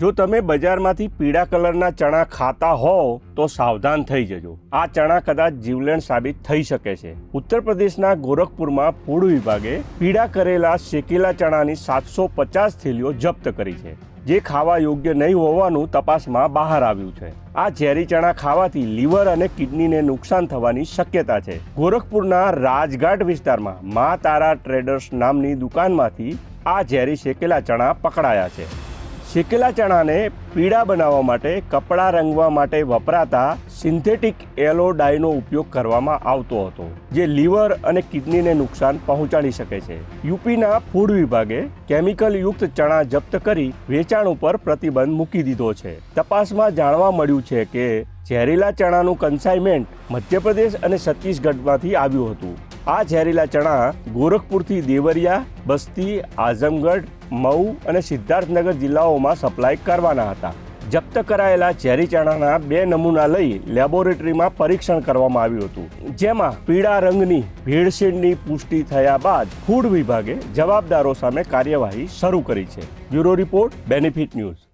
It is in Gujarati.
જો તમે બજારમાંથી પીળા કલરના ચણા ખાતા હોવ તો સાવધાન થઈ જજો. આ ચણા કદાચ જીવલેણ સાબિત થઈ શકે છે. ઉત્તર પ્રદેશના ગોરખપુરમાં ફૂડ વિભાગે પીળા કરેલા શેકેલા ચણાની 750 થેલીઓ જપ્ત કરી છે, જે ખાવા યોગ્ય નહીં હોવાનું તપાસમાં બહાર આવ્યું છે. આ ઝેરી ચણા ખાવાથી લીવર અને કિડનીને નુકસાન થવાની શક્યતા છે. ગોરખપુરના રાજઘાટ વિસ્તારમાં મા તારા ટ્રેડર્સ નામની દુકાનમાંથી આ ઝેરી શેકેલા ચણા પકડાયા છે. શેકેલા ચણાને પીળા બનાવવા માટે કપડાં રંગવા માટે વપરાતા સિન્થેટિક યેલો ડાયનો ઉપયોગ કરવામાં આવતો હતો, જે લીવર અને કિડનીને નુકસાન પહોંચાડી શકે છે. યુપીના ફૂડ વિભાગે કેમિકલયુક્ત ચણા જપ્ત કરી વેચાણ ઉપર પ્રતિબંધ મૂકી દીધો છે. તપાસમાં જાણવા મળ્યું છે કે ઝેરીલા ચણાનું કન્સાઇનમેન્ટ મધ્યપ્રદેશ અને છત્તીસગઢમાંથી આવ્યું હતું. આ ઝેરીલા ચણા ગોરખપુરથી દેવરિયા, બસ્તી, આઝમગઢ, મઉ અને સિદ્ધાર્થનગર જિલ્લાઓમાં સપ્લાય કરવાના હતા. જપ્ત કરાયેલા ઝેરી ચણાના 2 નમૂના લઈ લેબોરેટરીમાં પરીક્ષણ કરવામાં આવ્યું હતું, જેમાં પીળા રંગની ભેળસેળની પુષ્ટિ થયા બાદ ફૂડ વિભાગે જવાબદારો સામે કાર્યવાહી શરૂ કરી છે. Bureau report, benefit news.